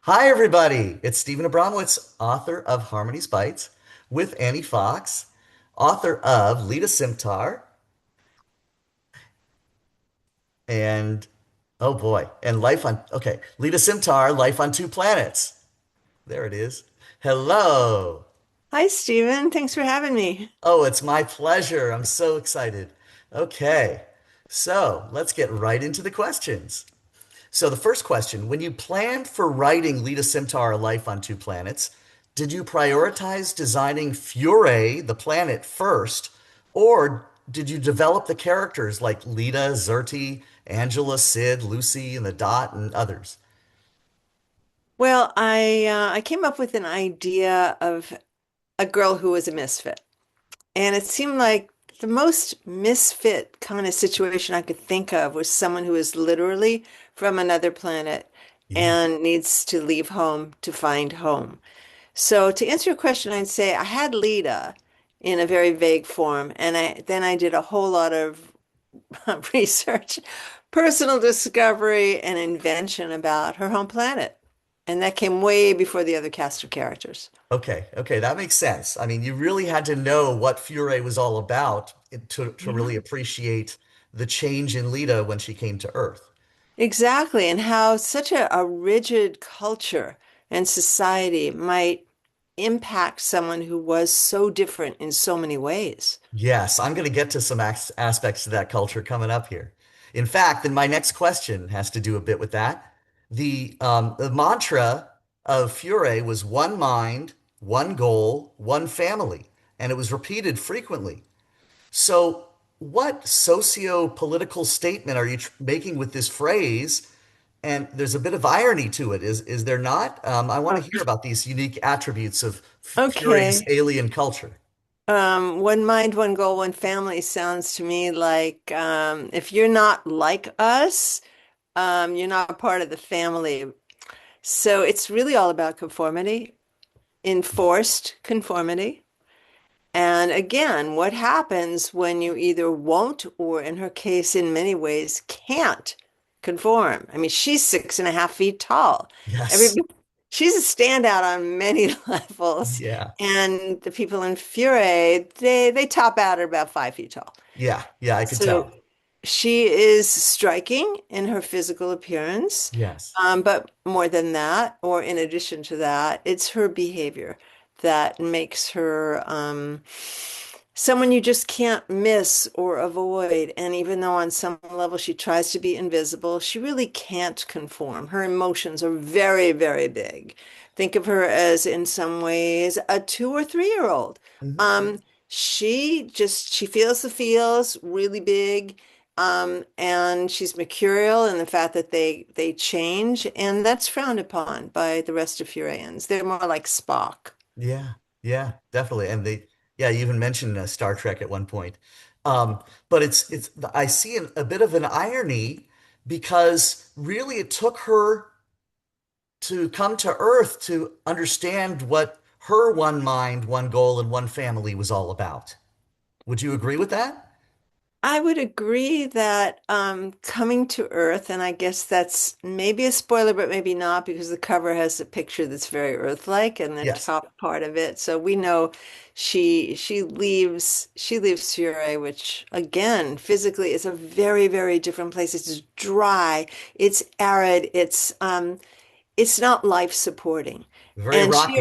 Hi, everybody. It's Stephen Abramowitz, author of Harmony's Bites, with Annie Fox, author of Leeta Simtar, and oh boy, and Leeta Simtar, Life on Two Planets. There it is. Hello. Hi, Steven. Thanks for having me. Oh, it's my pleasure. I'm so excited. Okay, so let's get right into the questions. So the first question, when you planned for writing Leeta Simtar, A Life on Two Planets, did you prioritize designing Fure, the planet, first, or did you develop the characters like Lita, Zerti, Angela, Sid, Lucy, and the Dot, and others? Well, I came up with an idea of a girl who was a misfit, and it seemed like the most misfit kind of situation I could think of was someone who is literally from another planet Yeah. and needs to leave home to find home. So to answer your question, I'd say I had Lita in a very vague form, and I did a whole lot of research, personal discovery, and invention about her home planet. And that came way before the other cast of characters. Okay, that makes sense. I mean, you really had to know what Fure was all about to Yeah. really appreciate the change in Lita when she came to Earth. Exactly. And how such a rigid culture and society might impact someone who was so different in so many ways. Yes, I'm going to get to some aspects of that culture coming up here. In fact, then my next question has to do a bit with that. The mantra of Fure was one mind, one goal, one family, and it was repeated frequently. So, what socio-political statement are you making with this phrase? And there's a bit of irony to it, is there not? I want to Oh, hear about these unique attributes of Fure's okay. alien culture. One mind, one goal, one family sounds to me like if you're not like us, you're not part of the family. So it's really all about conformity, enforced conformity. And again, what happens when you either won't, or in her case, in many ways, can't conform? I mean, she's 6.5 feet tall. Yes. Everybody, she's a standout on many levels. Yeah. And the people in Fury, they top out at about 5 feet tall. Yeah, I could So tell. she is striking in her physical appearance, Yes. but more than that, or in addition to that, it's her behavior that makes her someone you just can't miss or avoid. And even though on some level she tries to be invisible, she really can't conform. Her emotions are very, very big. Think of her as, in some ways, a 2 or 3 year old. Mhm. Um, she feels the feels really big. And she's mercurial in the fact that they change, and that's frowned upon by the rest of Furians. They're more like Spock. Yeah, yeah, definitely. And yeah, you even mentioned Star Trek at one point. But I see a bit of an irony because really it took her to come to Earth to understand what her one mind, one goal, and one family was all about. Would you agree with that? I would agree that coming to Earth, and I guess that's maybe a spoiler, but maybe not, because the cover has a picture that's very Earth-like in the Yes. top part of it. So we know she leaves Fury, which again physically is a very, very different place. It's dry, it's arid, it's not life supporting. Very And rocky.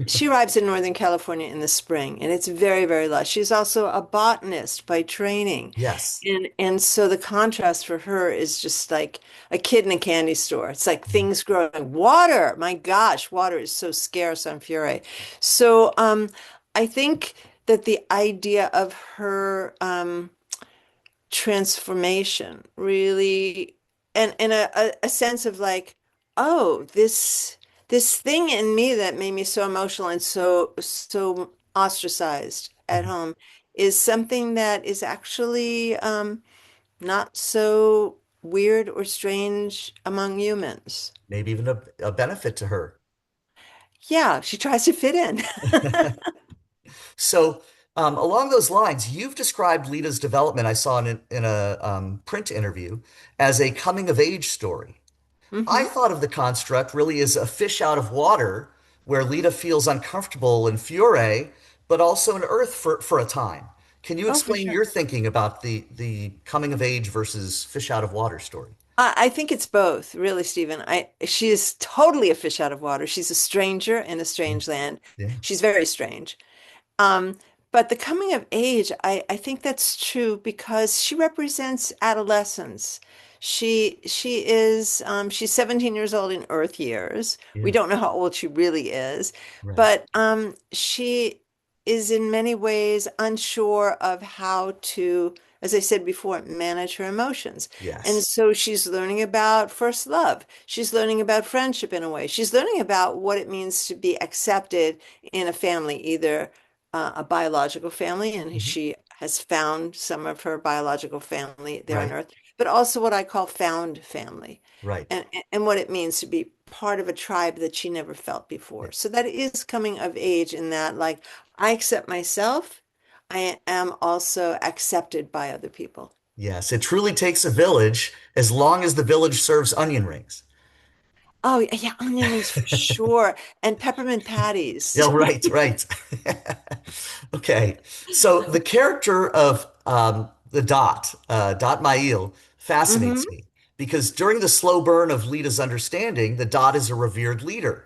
she arrives in Northern California in the spring, and it's very, very lush. She's also a botanist by training. Yes. And so the contrast for her is just like a kid in a candy store. It's like things growing. Water, my gosh, water is so scarce on Fury. So I think that the idea of her transformation really and a sense of like, oh, this thing in me that made me so emotional and so ostracized at Mhm. home is something that is actually not so weird or strange among humans. Maybe even a benefit to her. Yeah, she tries to fit in. So, along those lines, you've described Lita's development, I saw in a print interview, as a coming of age story. I Hmm. thought of the construct really as a fish out of water, where Lita feels uncomfortable in Fiore, but also in Earth for a time. Can you Oh, for explain sure. your thinking about the coming of age versus fish out of water story? I think it's both, really, Stephen. She is totally a fish out of water. She's a stranger in a Yeah, strange land. yeah, She's very strange. Um, but the coming of age, I think that's true because she represents adolescence. She's 17 years old in Earth years. We yeah, don't know how old she really is, right. but she is in many ways unsure of how to, as I said before, manage her emotions. And Yes, so she's learning about first love. She's learning about friendship in a way. She's learning about what it means to be accepted in a family, either a biological family, and hmm, she has found some of her biological family there on right, Earth, but also what I call found family, right. and what it means to be part of a tribe that she never felt Yeah. before. So that is coming of age in that, like, I accept myself. I am also accepted by other people. Yes, it truly takes a village as long as the village serves onion rings. Oh, yeah, onion rings for sure, and peppermint patties. Yeah, right, right. Okay, so the character of the Dot Mail, Hmm. fascinates me because during the slow burn of Lita's understanding, the Dot is a revered leader.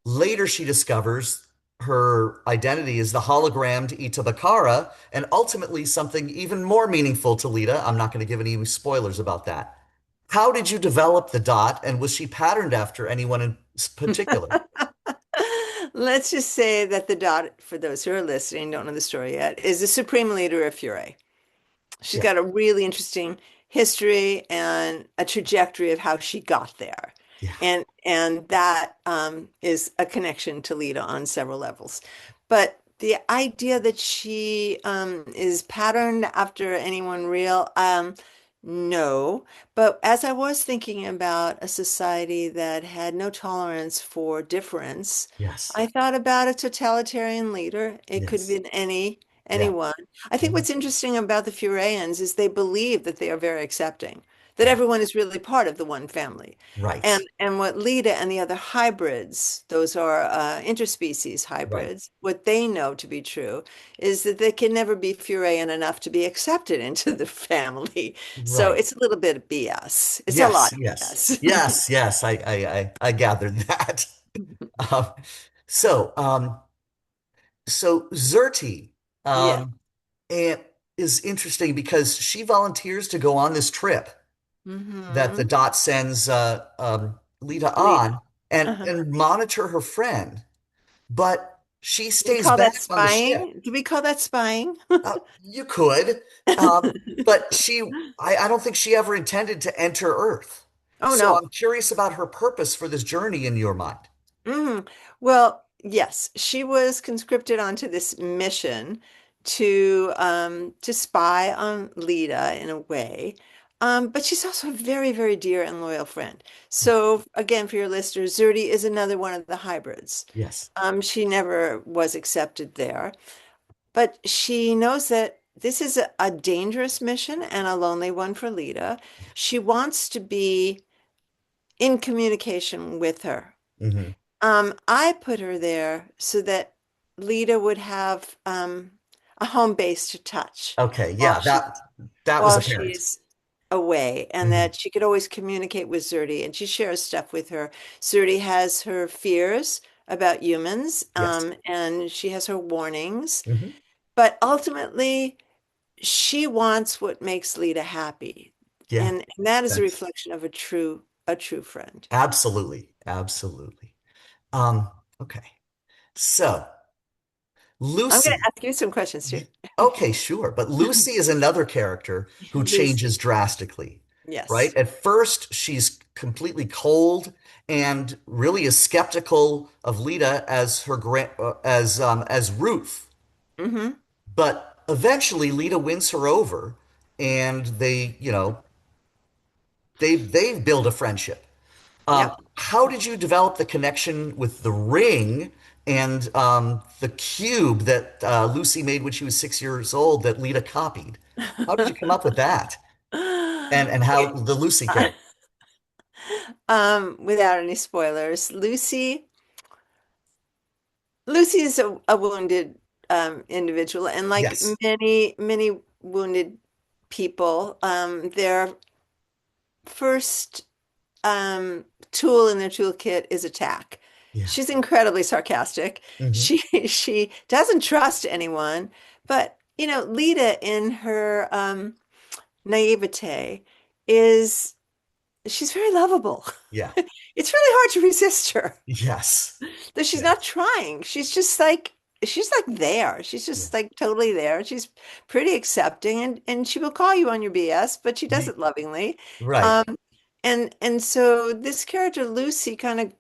Later, she discovers her identity is the hologrammed Itabakara, and ultimately something even more meaningful to Lita. I'm not going to give any spoilers about that. How did you develop the Dot, and was she patterned after anyone in particular? Let's just say that the Dot, for those who are listening, don't know the story yet, is the supreme leader of Fure. She's Yeah, got a really interesting history and a trajectory of how she got there. yeah, And that is a connection to Lita on several levels. But the idea that she is patterned after anyone real, no. But as I was thinking about a society that had no tolerance for difference, yes, I thought about a totalitarian leader. It could have yes, been yeah, anyone. I think mhm, what's interesting about the Furians is they believe that they are very accepting, that yeah, everyone is really part of the one family. right, And what Leda and the other hybrids, those are interspecies right, hybrids, what they know to be true is that they can never be Furian enough to be accepted into the family. So right. it's a little bit of BS. It's a Yes, lot of yes, BS. yes, yes. I gathered that. Um, so, um, so Zerti, Yeah. um, and is interesting because she volunteers to go on this trip that the Hmm. Dot sends Lita Leda. on and Uh-huh. and monitor her friend, but she Do we stays call that back on the ship. spying? Do we call that spying? You could, but I don't think she ever intended to enter Earth. Oh So no. I'm curious about her purpose for this journey in your mind. Mhm. Well, yes, she was conscripted onto this mission to spy on Lita in a way. But she's also a very, very dear and loyal friend. So again, for your listeners, Zerti is another one of the hybrids. Yes. She never was accepted there, but she knows that this is a dangerous mission and a lonely one for Lita. She wants to be in communication with her. Hmm. I put her there so that Lita would have a home base to touch Okay. while Yeah, she's that was while apparent. she's away, and Hmm. that she could always communicate with Zerti, and she shares stuff with her. Zerti has her fears about humans, Yes. and she has her warnings, Hmm. but ultimately, she wants what makes Lita happy, Yeah. and that is a That's reflection of a true friend. absolutely, absolutely. Um, okay. So I'm going to Lucy. ask you some questions too. Okay, sure. But Lucy is another character who changes Lucy. drastically, right? Yes. At first, she's completely cold and really is skeptical of Lita as her as Ruth. Hmm. But eventually, Lita wins her over, and they build a friendship. Yep. How did you develop the connection with the ring and the cube that Lucy made when she was 6 years old that Lita copied? How did you come up with that? And how Okay. the Lucy Uh, character? Without any spoilers, Lucy is a wounded individual, and like Yes. many wounded people, their first tool in their toolkit is attack. Yeah. She's incredibly sarcastic. Hmm. She doesn't trust anyone, but Lita in her naivete is she's very lovable. Yeah. It's really hard to resist her. Yes. That she's not Yes. trying. She's like there. She's Yeah. just like totally there. She's pretty accepting and she will call you on your BS, but she does Ye- it lovingly. Right. Um, and so this character Lucy kind of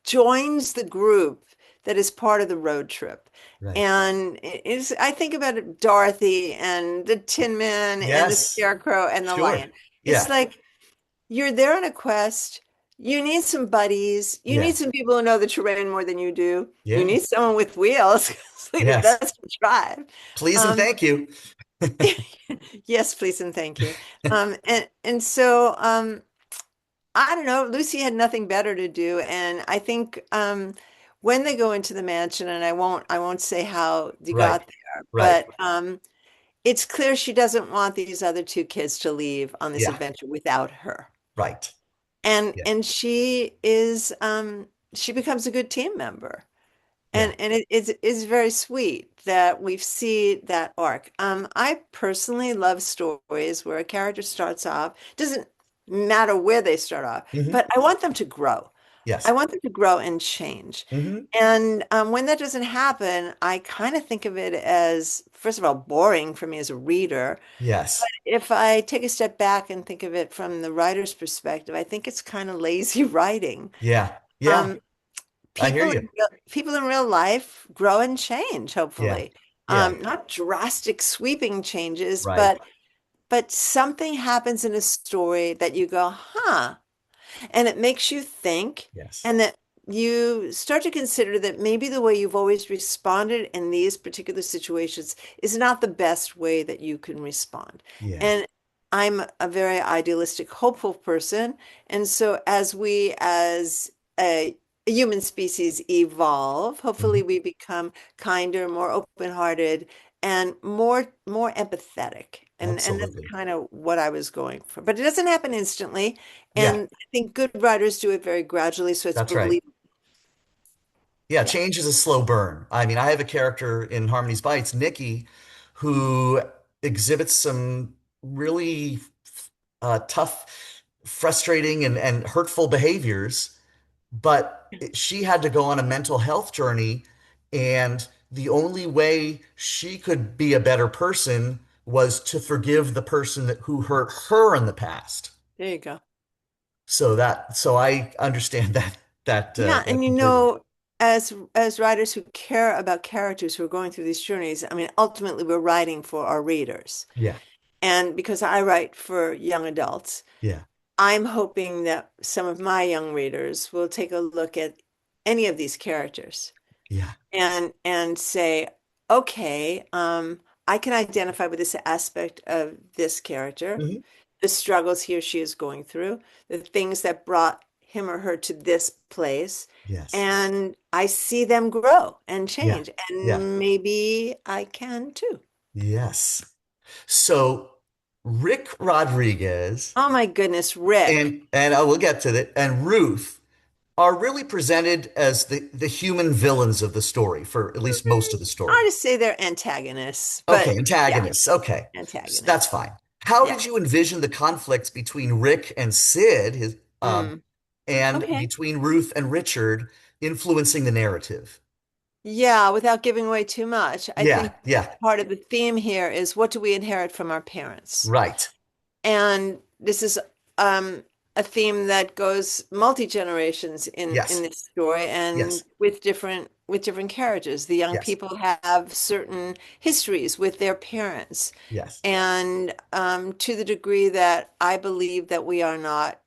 joins the group that is part of the road trip. Right. And it is I think about it, Dorothy and the Tin Man and the Yes. Scarecrow and the Sure. Lion. It's Yeah. like you're there on a quest. You need some buddies. You Yeah. need some people who know the terrain more than you do. You Yeah. need someone with wheels because Lita Yes. does drive. Please and Um, thank you. yes, please and thank you. And so I don't know. Lucy had nothing better to do, and I think when they go into the mansion, and I won't say how you Right. got there, Right. but it's clear she doesn't want these other two kids to leave on this Yeah. adventure without her. Right. And Yeah. and she becomes a good team member. Yeah. And it is very sweet that we've seen that arc. I personally love stories where a character starts off, doesn't matter where they start off, Hmm. but I want them to grow. I Yes. want them to grow and change. Hmm. And when that doesn't happen, I kind of think of it as, first of all, boring for me as a reader. Yes. If I take a step back and think of it from the writer's perspective, I think it's kind of lazy writing. Yeah. Yeah. Um, I hear you. people in real life grow and change, Yeah. hopefully. Yeah. Not drastic sweeping changes, Right. but something happens in a story that you go, huh? And it makes you think, Yes. and that you start to consider that maybe the way you've always responded in these particular situations is not the best way that you can respond. Yeah. And I'm a very idealistic, hopeful person. And so as a human species evolve, hopefully Hmm. we become kinder, more open-hearted, and more empathetic. And that's Absolutely. kind of what I was going for. But it doesn't happen instantly. Yeah. And I think good writers do it very gradually, so it's That's right. believable. Yeah. Yeah. Change is a slow burn. I mean, I have a character in Harmony's Bites, Nikki, who exhibits some really tough, frustrating, and hurtful behaviors, but she had to go on a mental health journey, and the only way she could be a better person was to forgive the person who hurt her in the past. There you go. So I understand Yeah, that and completely. as writers who care about characters who are going through these journeys, I mean, ultimately we're writing for our readers. Yeah, And because I write for young adults, yeah, I'm hoping that some of my young readers will take a look at any of these characters yeah. and say, okay, I can identify with this aspect of this character, Hmm. the struggles he or she is going through, the things that brought him or her to this place, Yes, and I see them grow and yeah, change, yeah, and maybe I can too. yes. So Rick Rodriguez Oh my goodness, Rick. and I will get to that, and Ruth are really presented as the human villains of the story for at least most of the I story. just say they're antagonists, Okay, but yeah, antagonists. Okay, so that's antagonists. fine. How Yeah. did you envision the conflicts between Rick and Sid, Mm. and Okay. between Ruth and Richard influencing the narrative? Yeah, without giving away too much, I Yeah, think yeah, part of the theme here is what do we inherit from our parents? right. And this is um, a theme that goes multi-generations in Yes, this story and yes, with different characters. The young yes, people have certain histories with their parents. yes. And to the degree that I believe that we are not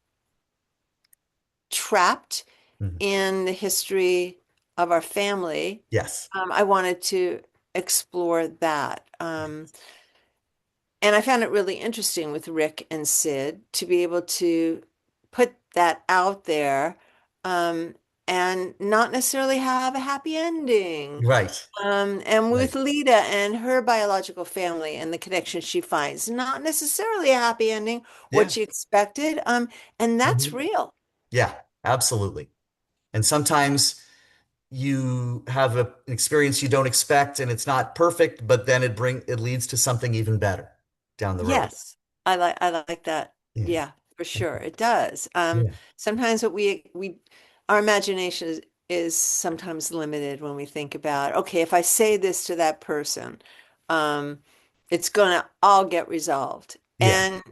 trapped Mhm. in the history of our family, Yes, I wanted to explore that. And I found it really interesting with Rick and Sid to be able to put that out there, um, and not necessarily have a happy ending. Right. And with Right. Lita and her biological family and the connection she finds, not necessarily a happy ending, what Yeah. she expected. And that's Mhm. real. Yeah, absolutely. And sometimes you have an experience you don't expect and it's not perfect, but then it leads to something even better down the road. Yes, I like that. Yeah. Yeah, for sure. It does. Yeah. Sometimes what we our imagination is sometimes limited when we think about, okay, if I say this to that person, um, it's gonna all get resolved. Yeah. And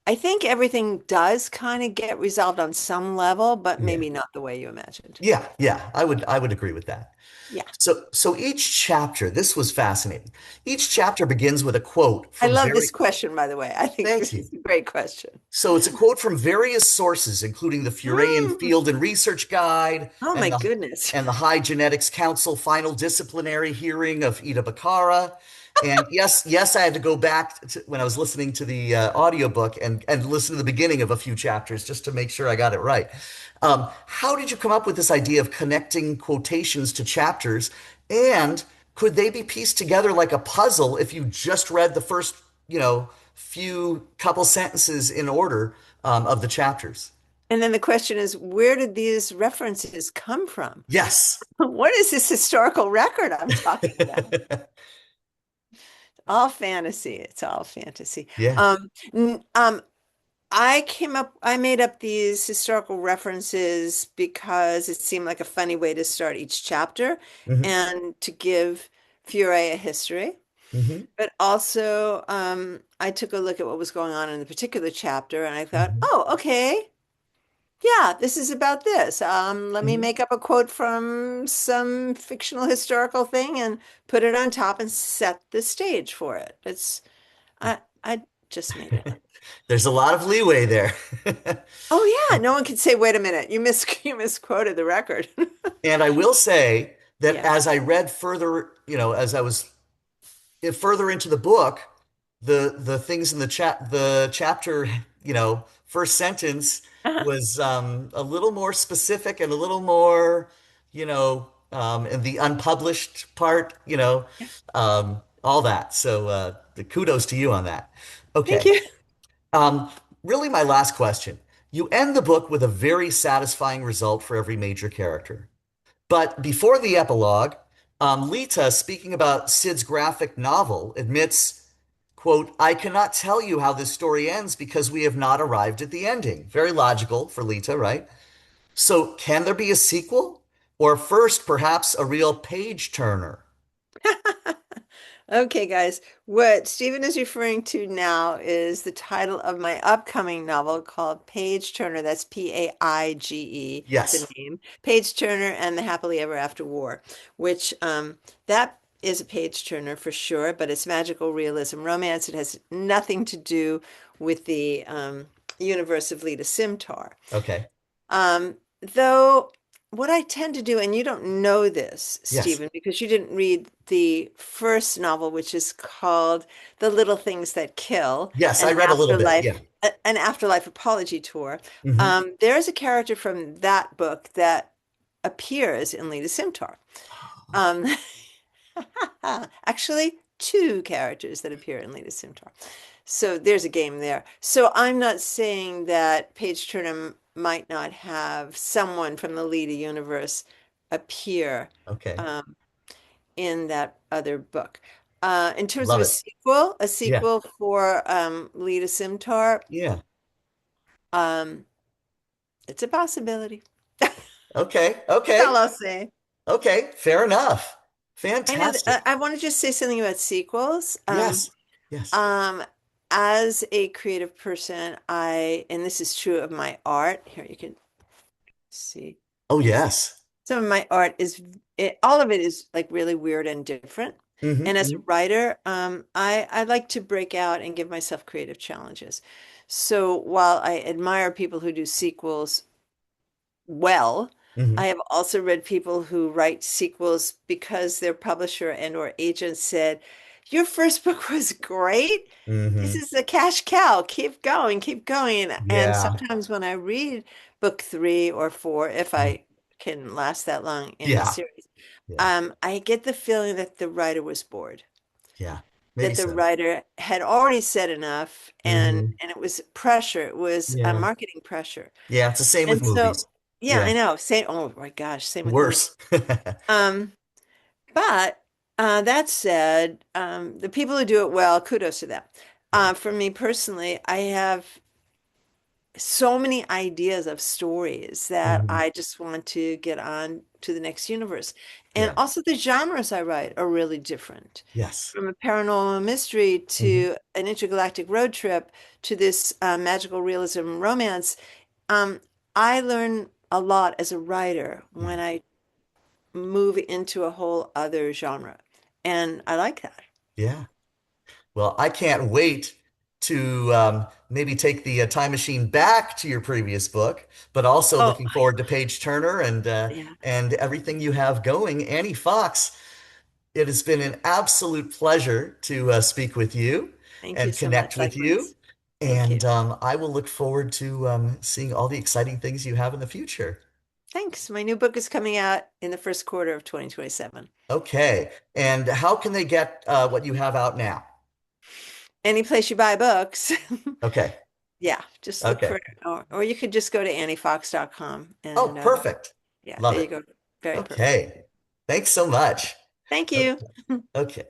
I think everything does kind of get resolved on some level, but Yeah. maybe not the way you imagined. Yeah. Yeah. I would agree with that. Yeah. So each chapter, this was fascinating. Each chapter begins with a quote I from love this very, question, by the way. I think thank this you. is a great question. So it's a quote from various sources, including the Furian Mm. Field and Research Guide Oh my and goodness. the High Genetics Council final disciplinary hearing of Ida Bakara. And yes, yes, I had to go back to when I was listening to the audiobook and listen to the beginning of a few chapters just to make sure I got it right. How did you come up with this idea of connecting quotations to chapters? And could they be pieced together like a puzzle if you just read the first, few couple sentences in order of the chapters? And then the question is, where did these references come from? Yes. What is this historical record I'm talking about? All fantasy. It's all fantasy. Yeah. Um, I made up these historical references because it seemed like a funny way to start each chapter Hmm. and to give Fure a history. Hmm. But also, I took a look at what was going on in the particular chapter and I thought, Hmm. oh, okay. Yeah, this is about this. Let me Hmm. make up a quote from some fictional historical thing and put it on top and set the stage for it. I just made it up. There's a lot of leeway there. Oh yeah, no one can say, wait a minute, you misquoted the record. And I will say that Yeah. as I read further, as I was further into the book, the things in the chapter, first sentence Uh-huh. was a little more specific and a little more, in the unpublished part, Yeah. all that. So the kudos to you on that. Thank Okay. you. Um, Really, my last question. You end the book with a very satisfying result for every major character. But before the epilogue, Leeta, speaking about Sid's graphic novel, admits, quote, I cannot tell you how this story ends because we have not arrived at the ending. Very logical for Leeta, right? So can there be a sequel? Or first, perhaps a real page turner? Okay, guys, what Stephen is referring to now is the title of my upcoming novel called Page Turner. That's Paige, the Yes. name. Page Turner and the Happily Ever After War, which that is a page turner for sure, but it's magical realism romance. It has nothing to do with the universe of Leeta Simtar. Okay. Though what I tend to do, and you don't know this, Yes. Stephen, because you didn't read the first novel, which is called The Little Things That Kill, Yes, I read a little bit. Yeah. An Afterlife Apology Tour. Hmm. There is a character from that book that appears in Leeta Simtar. Um, Actually, two characters that appear in Leeta Simtar. So there's a game there. So I'm not saying that Page Turner might not have someone from the Leda universe appear Okay. um, in that other book. In terms of Love it. a Yeah. sequel for Leda Simtar, Yeah. um, it's a possibility. Okay. That's all Okay. I'll say. Okay. Fair enough. I know Fantastic. I want to just say something about sequels. Yes. Yes. Um, as a creative person, and this is true of my art, here you can see. Oh, yes. Some of my art all of it is like really weird and different. And as a Hmm. writer, I like to break out and give myself creative challenges. So while I admire people who do sequels well, I Hmm. have also read people who write sequels because their publisher and or agent said, your first book was great. This Hmm. is a cash cow. Keep going, keep going. And Yeah. sometimes when I read book three or four, if I can last that long in a Yeah. series, Yeah. I get the feeling that the writer was bored, Yeah. Maybe that the so. writer had already said enough, Hmm. and it was pressure. It was a Yeah. marketing pressure. Yeah. It's the same with And so, movies. yeah, Yeah. I know. Same. Oh my gosh, same with movies. Worse. Um, but that said, the people who do it well, kudos to them. Yeah. For me personally, I have so many ideas of stories that Hmm. I just want to get on to the next universe. And Yeah. also the genres I write are really different. Yes. From a paranormal mystery Hmm. to an intergalactic road trip to this magical realism romance, um, I learn a lot as a writer Yeah. when I move into a whole other genre. And I like that. Yeah. Well, I can't wait to maybe take the time machine back to your previous book, but also Oh, looking forward to Page Turner yeah. and everything you have going. Annie Fox, it has been an absolute pleasure to speak with you Thank you and so connect much. with you. Likewise. Thank you. And I will look forward to seeing all the exciting things you have in the future. Thanks. My new book is coming out in the first quarter of 2027. Okay. And how can they get what you have out now? Any place you buy books. Okay. Yeah, just look Okay. for, or you could just go to anniefox.com Oh, and perfect. yeah, Love there you it. go. Very perfect. Okay. Thanks so much. Thank O- you. Okay.